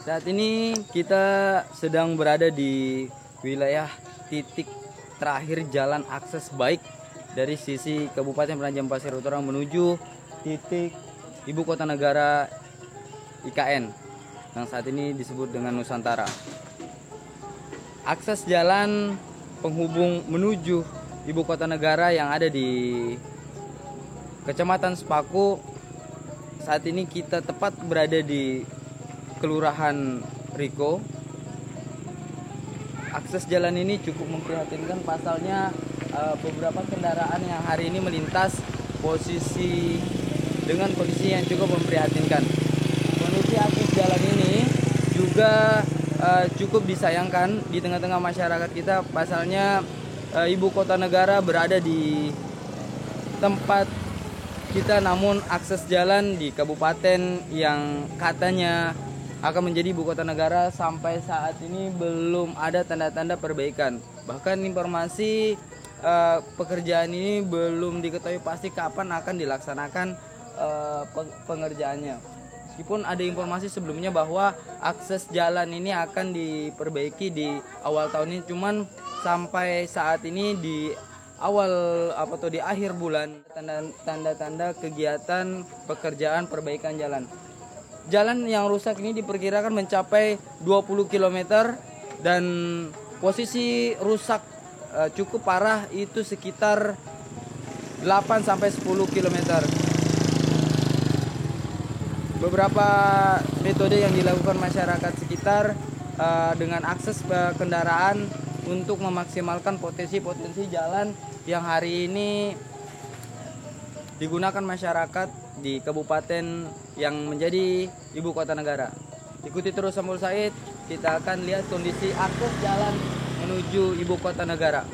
Saat ini kita sedang berada di wilayah titik terakhir jalan akses baik dari sisi Kabupaten Penajam Pasir Utara menuju titik Ibu Kota Negara IKN yang saat ini disebut dengan Nusantara. Akses jalan penghubung menuju Ibu Kota Negara yang ada di Kecamatan Sepaku. Saat ini kita tepat berada di Kelurahan Riko. Akses jalan ini cukup memprihatinkan, pasalnya beberapa kendaraan yang hari ini melintas dengan kondisi yang cukup memprihatinkan. Kondisi akses jalan ini juga cukup disayangkan di tengah-tengah masyarakat kita, pasalnya Ibu Kota Negara berada di tempat kita, namun akses jalan di kabupaten yang katanya akan menjadi ibu kota negara sampai saat ini belum ada tanda-tanda perbaikan. Bahkan informasi pekerjaan ini belum diketahui pasti kapan akan dilaksanakan pengerjaannya. Meskipun ada informasi sebelumnya bahwa akses jalan ini akan diperbaiki di awal tahun ini, cuman sampai saat ini di di akhir bulan tanda-tanda kegiatan pekerjaan perbaikan jalan. Jalan yang rusak ini diperkirakan mencapai 20 km dan posisi rusak cukup parah itu sekitar 8 sampai 10 km. Beberapa metode yang dilakukan masyarakat sekitar dengan akses kendaraan untuk memaksimalkan potensi jalan yang hari ini digunakan masyarakat di kabupaten yang menjadi ibu kota negara. Ikuti terus Samuel Said, kita akan lihat kondisi akses jalan menuju ibu kota negara.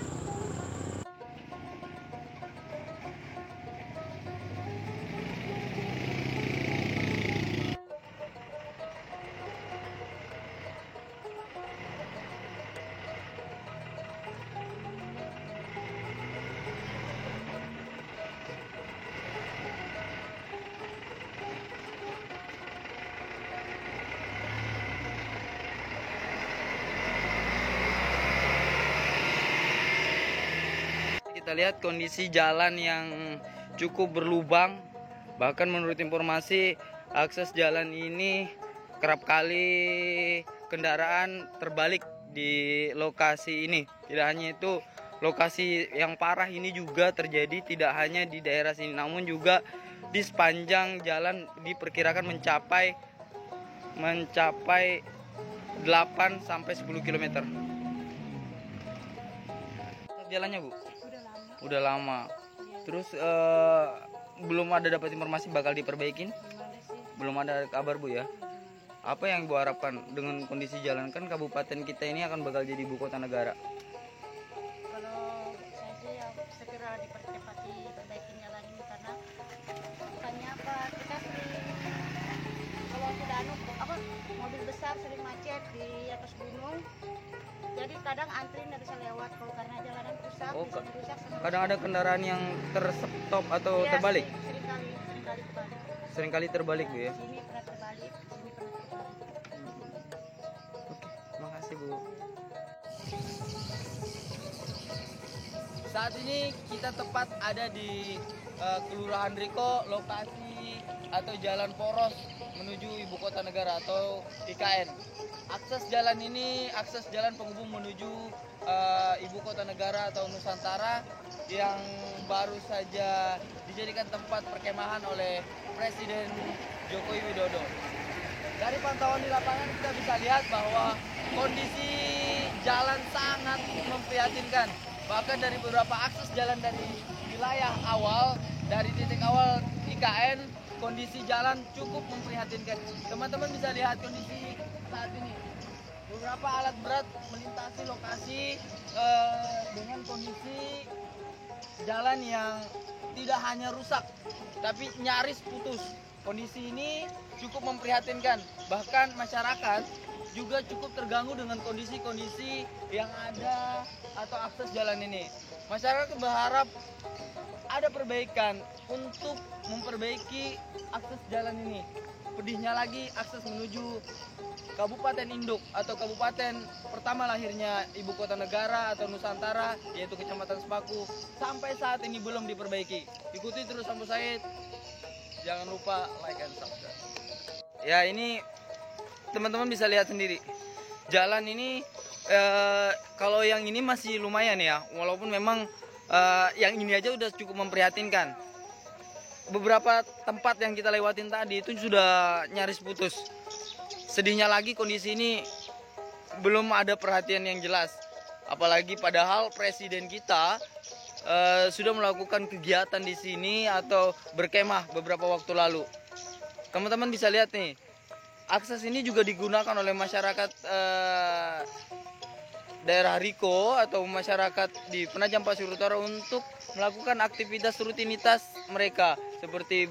Kita lihat kondisi jalan yang cukup berlubang. Bahkan menurut informasi, akses jalan ini kerap kali kendaraan terbalik di lokasi ini. Tidak hanya itu, lokasi yang parah ini juga terjadi tidak hanya di daerah sini, namun juga di sepanjang jalan diperkirakan mencapai 8 sampai 10 km. Jalannya, Bu? Udah lama. Terus belum ada dapat informasi bakal diperbaikin? Belum ada kabar, Bu, ya. Apa yang Bu harapkan dengan kondisi jalan? Kan kabupaten kita ini akan bakal jadi ibu kota negara. Kalau saya sih ya segera dipercepati perbaikin jalan ini, karena bukannya apa, kita sering kalau sudah mobil besar sering macet di atas gunung. Jadi kadang antri nggak bisa lewat kalau karena jalanan rusak, bisa dirusak. Kadang ada kendaraan yang terstop atau terbalik. Seringkali terbalik. Seringkali terbalik, Bu, ya. Sini pernah terbalik, sini pernah terbalik. Oke, makasih, Bu. Saat ini kita tepat ada di Kelurahan Riko, lokasi atau jalan poros menuju ibu kota negara atau IKN. Akses jalan ini, akses jalan penghubung menuju ibu kota negara atau Nusantara yang baru saja dijadikan tempat perkemahan oleh Presiden Joko Widodo. Dari pantauan di lapangan kita bisa lihat bahwa kondisi jalan sangat memprihatinkan. Bahkan dari beberapa akses jalan dari wilayah awal, dari titik awal IKN, kondisi jalan cukup memprihatinkan. Teman-teman bisa lihat kondisi saat ini. Beberapa alat berat melintasi lokasi dengan kondisi jalan yang tidak hanya rusak, tapi nyaris putus. Kondisi ini cukup memprihatinkan. Bahkan masyarakat juga cukup terganggu dengan kondisi-kondisi yang ada atau akses jalan ini. Masyarakat berharap ada perbaikan untuk memperbaiki akses jalan ini. Pedihnya lagi, akses menuju Kabupaten Induk atau kabupaten pertama lahirnya ibu kota negara atau Nusantara, yaitu Kecamatan Sepaku, sampai saat ini belum diperbaiki. Ikuti terus Sampo Said. Jangan lupa like and subscribe. Ya, ini teman-teman bisa lihat sendiri. Jalan ini kalau yang ini masih lumayan ya, walaupun memang yang ini aja udah cukup memprihatinkan. Beberapa tempat yang kita lewatin tadi itu sudah nyaris putus. Sedihnya lagi kondisi ini belum ada perhatian yang jelas. Apalagi padahal presiden kita sudah melakukan kegiatan di sini atau berkemah beberapa waktu lalu. Teman-teman bisa lihat nih, akses ini juga digunakan oleh masyarakat daerah Riko atau masyarakat di Penajam Pasir Utara untuk melakukan aktivitas rutinitas mereka seperti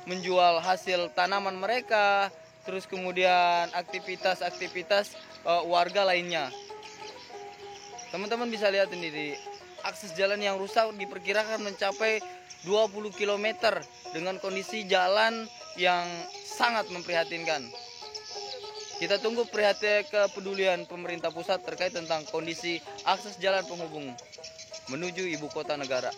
menjual hasil tanaman mereka, terus kemudian aktivitas-aktivitas warga lainnya. Teman-teman bisa lihat sendiri, akses jalan yang rusak diperkirakan mencapai 20 km dengan kondisi jalan yang sangat memprihatinkan. Kita tunggu kepedulian pemerintah pusat terkait tentang kondisi akses jalan penghubung menuju ibu kota negara.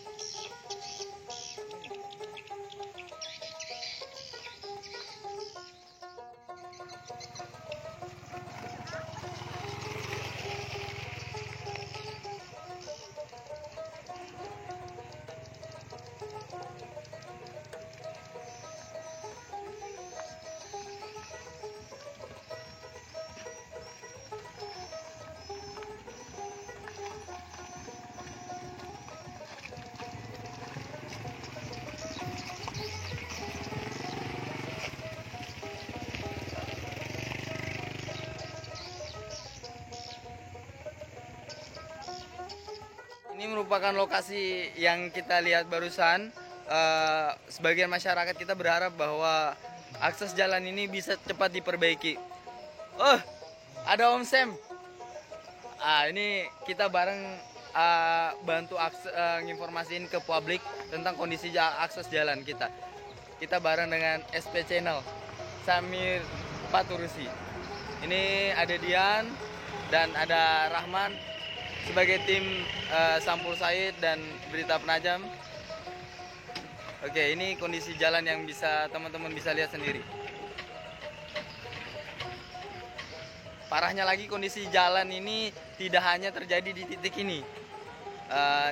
Ini merupakan lokasi yang kita lihat barusan. Sebagian masyarakat kita berharap bahwa akses jalan ini bisa cepat diperbaiki. Oh, ada Om Sam. Ini kita bareng bantu nginformasiin ke publik tentang kondisi akses jalan kita. Kita bareng dengan SP Channel, Samir Paturusi. Ini ada Dian dan ada Rahman sebagai tim Sampo Said dan Berita Penajam. Oke, ini kondisi jalan yang bisa teman-teman bisa lihat sendiri. Parahnya lagi kondisi jalan ini tidak hanya terjadi di titik ini.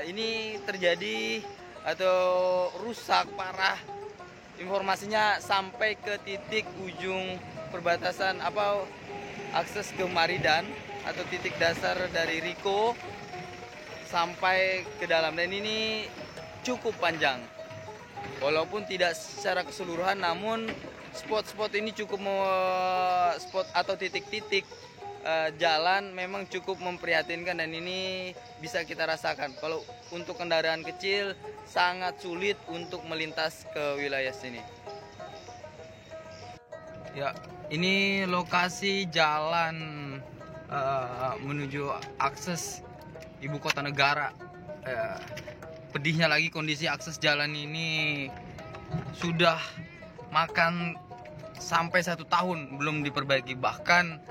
Ini terjadi atau rusak parah. Informasinya sampai ke titik ujung perbatasan akses ke Maridan atau titik dasar dari Riko sampai ke dalam, dan ini cukup panjang. Walaupun tidak secara keseluruhan, namun spot-spot ini cukup spot atau titik-titik jalan memang cukup memprihatinkan, dan ini bisa kita rasakan. Kalau untuk kendaraan kecil sangat sulit untuk melintas ke wilayah sini. Ya, ini lokasi jalan menuju akses ibu kota negara. Pedihnya lagi kondisi akses jalan ini sudah makan sampai 1 tahun belum diperbaiki, bahkan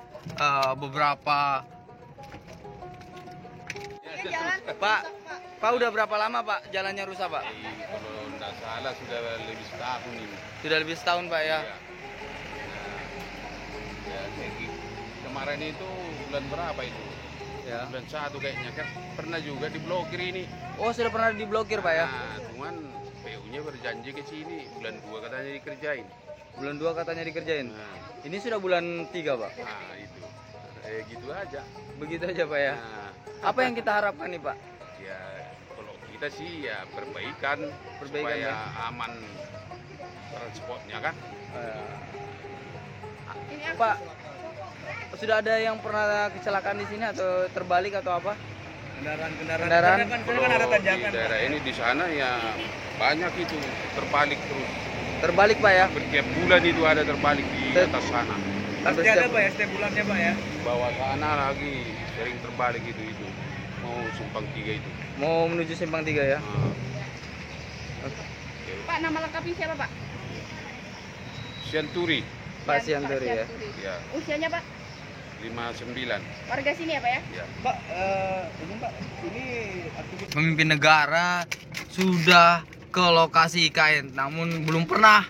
beberapa Pak udah berapa lama Pak jalannya rusak Pak? Kalau tidak salah sudah lebih setahun ini. Sudah lebih setahun Pak ya? Ya, kemarin itu bulan berapa itu? Ya. Bulan 1 kayaknya kan pernah juga diblokir ini. Oh, sudah pernah diblokir Pak ya? Nah, cuman PU-nya berjanji ke sini bulan 2 katanya dikerjain. Bulan 2 katanya dikerjain. Nah, Ini sudah bulan 3 Pak. nah itu. Gitu aja. Begitu aja Pak ya. Nah, Apa yang kita harapkan nih Pak? ya kalau kita sih ya perbaikan ya. supaya aman transportnya kan. Pak, sudah ada yang pernah kecelakaan di sini atau terbalik atau apa? Kendaraan. Kalau di daerah ini di sana ya banyak itu terbalik terus. Terbalik Pak ya? Setiap bulan itu ada terbalik di atas sana. Pasti ada Pak ya setiap bulannya Pak ya? Bawah sana lagi sering terbalik itu. Mau simpang 3 itu. Mau menuju simpang 3 ya? Nah, nama lengkapnya siapa Pak? Sianturi. Pak Sianturi ya. Ya, Usianya Pak? 59. Warga sini ya Pak ya? Ya. Mbak, ini aktivitas Pemimpin negara sudah ke lokasi IKN, namun belum pernah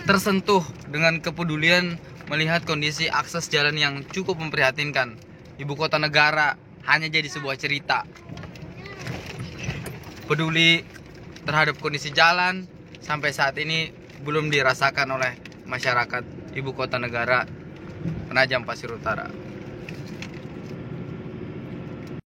tersentuh dengan kepedulian melihat kondisi akses jalan yang cukup memprihatinkan. Ibu kota negara hanya jadi sebuah cerita. Peduli terhadap kondisi jalan sampai saat ini belum dirasakan oleh masyarakat ibu kota negara Penajam Pasir Utara.